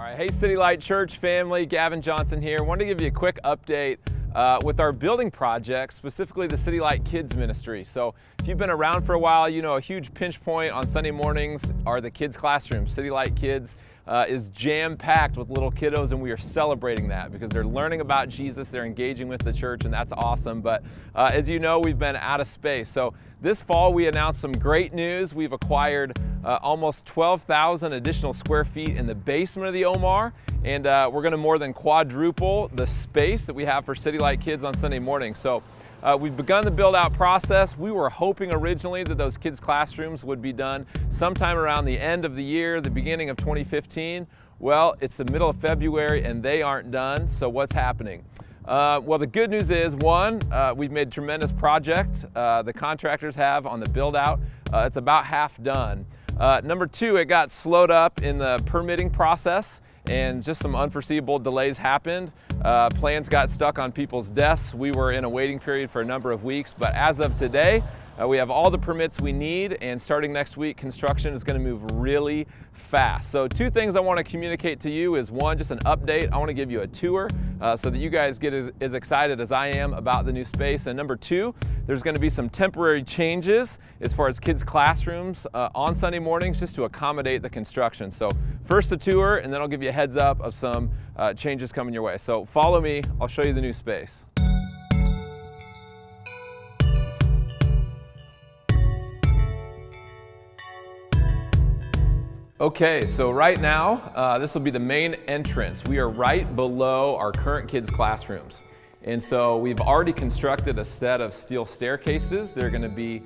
right, hey Citylight Church family, Gavin Johnson here. Wanted to give you a quick update with our building project, specifically the Citylight Kids Ministry. So if you've been around for a while, you know a huge pinch point on Sunday mornings are the kids' classrooms. Citylight Kids is jam-packed with little kiddos, and we are celebrating that because they're learning about Jesus, they're engaging with the church, and that's awesome. But as you know, we've been out of space. So this fall we announced some great news. We've acquired almost 12,000 additional square feet in the basement of the Omar, and we're going to more than quadruple the space that we have for Citylight Kids on Sunday morning. So we've begun the build-out process. We were hoping originally that those kids' classrooms would be done sometime around the end of the year, the beginning of 2015. Well, it's the middle of February and they aren't done, so what's happening? Well, the good news is, one, we've made tremendous project. The contractors have on the build-out. It's about half done. Number two, it got slowed up in the permitting process, and just some unforeseeable delays happened. Plans got stuck on people's desks. We were in a waiting period for a number of weeks, but as of today, we have all the permits we need, and starting next week, construction is going to move really fast. So two things I want to communicate to you is, one, just an update. I want to give you a tour so that you guys get as excited as I am about the new space. And number two, there's going to be some temporary changes as far as kids' classrooms on Sunday mornings just to accommodate the construction. So first the tour, and then I'll give you a heads up of some changes coming your way. So follow me, I'll show you the new space. Okay, so right now, this will be the main entrance. We are right below our current kids' classrooms. And so we've already constructed a set of steel staircases. They're gonna be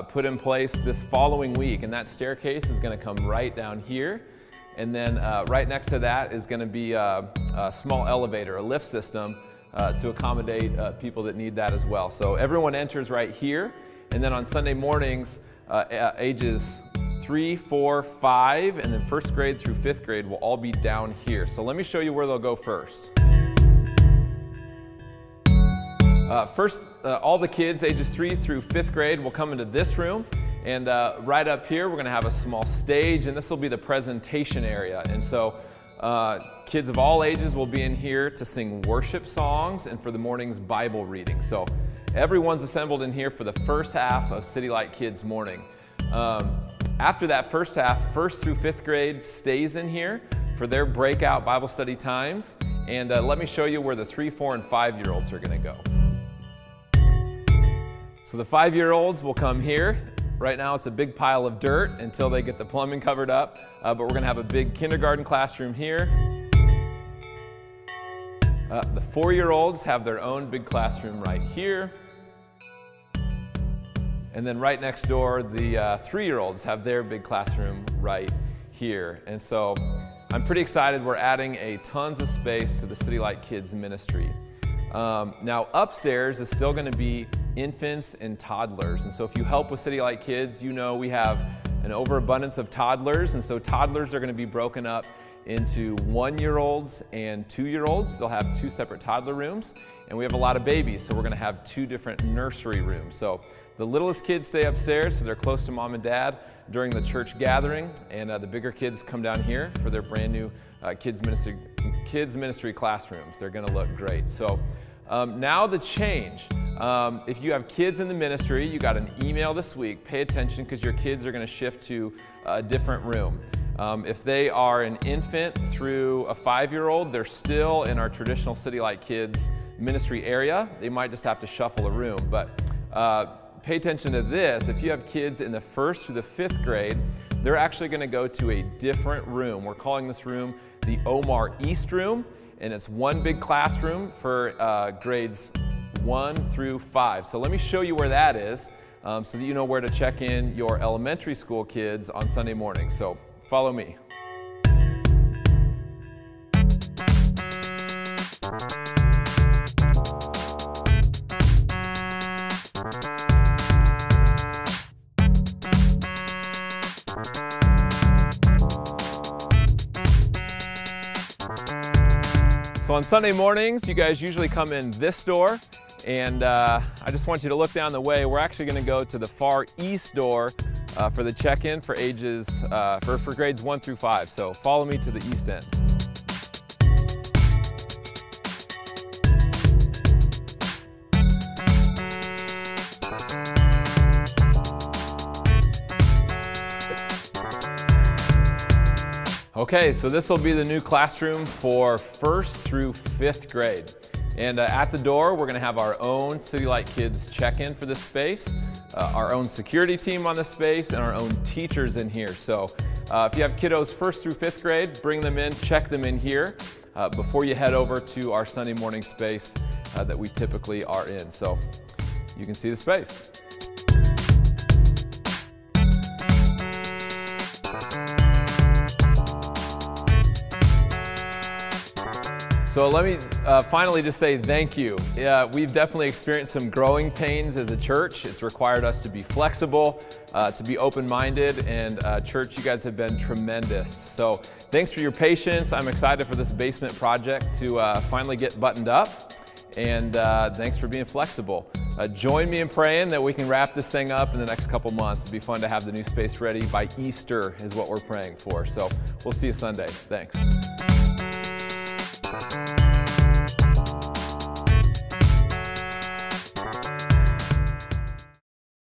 put in place this following week, and that staircase is gonna come right down here. And then right next to that is gonna be a small elevator, a lift system to accommodate people that need that as well. So everyone enters right here, and then on Sunday mornings, ages 3, 4, 5, and then first grade through fifth grade will all be down here. So let me show you where they'll go first. All the kids ages 3 through fifth grade will come into this room, and right up here we're going to have a small stage, and this will be the presentation area. And so kids of all ages will be in here to sing worship songs and for the morning's Bible reading. So everyone's assembled in here for the first half of Citylight Kids morning. After that first half, first through fifth grade stays in here for their breakout Bible study times. And let me show you where the 3, 4, and 5-year-olds are going to go. So the 5-year-olds will come here. Right now it's a big pile of dirt until they get the plumbing covered up, but we're going to have a big kindergarten classroom here. The 4-year-olds have their own big classroom right here. And then right next door, the 3-year-olds have their big classroom right here. And so I'm pretty excited. We're adding tons of space to the Citylight Kids Ministry. Now upstairs is still going to be infants and toddlers. And so if you help with Citylight Kids, you know we have an overabundance of toddlers. And so toddlers are going to be broken up into 1-year-olds and 2-year-olds. They'll have 2 separate toddler rooms. And we have a lot of babies, so we're going to have 2 different nursery rooms. So the littlest kids stay upstairs, so they're close to mom and dad during the church gathering, and the bigger kids come down here for their brand new kids ministry classrooms. They're going to look great. So now the change. If you have kids in the ministry, you got an email this week. Pay attention because your kids are going to shift to a different room. If they are an infant through a 5-year-old, they're still in our traditional Citylight Kids ministry area. They might just have to shuffle a room, but pay attention to this. If you have kids in the 1st through the 5th grade, they're actually going to go to a different room. We're calling this room the Omar East Room, and it's one big classroom for grades 1 through 5. So let me show you where that is so that you know where to check in your elementary school kids on Sunday morning. So follow me. So on Sunday mornings, you guys usually come in this door, and I just want you to look down the way. We're actually going to go to the far east door for the check-in for ages for grades 1 through 5. So follow me to the east end. Okay, so this will be the new classroom for 1st through 5th grade. And at the door, we're going to have our own Citylight Kids check-in for this space, our own security team on this space, and our own teachers in here. So if you have kiddos 1st through 5th grade, bring them in, check them in here before you head over to our Sunday morning space that we typically are in. So you can see the space. So let me finally just say thank you. We've definitely experienced some growing pains as a church. It's required us to be flexible, to be open-minded, and church, you guys have been tremendous. So thanks for your patience. I'm excited for this basement project to finally get buttoned up, and thanks for being flexible. Join me in praying that we can wrap this thing up in the next couple months. It'd be fun to have the new space ready by Easter is what we're praying for. So we'll see you Sunday. Thanks.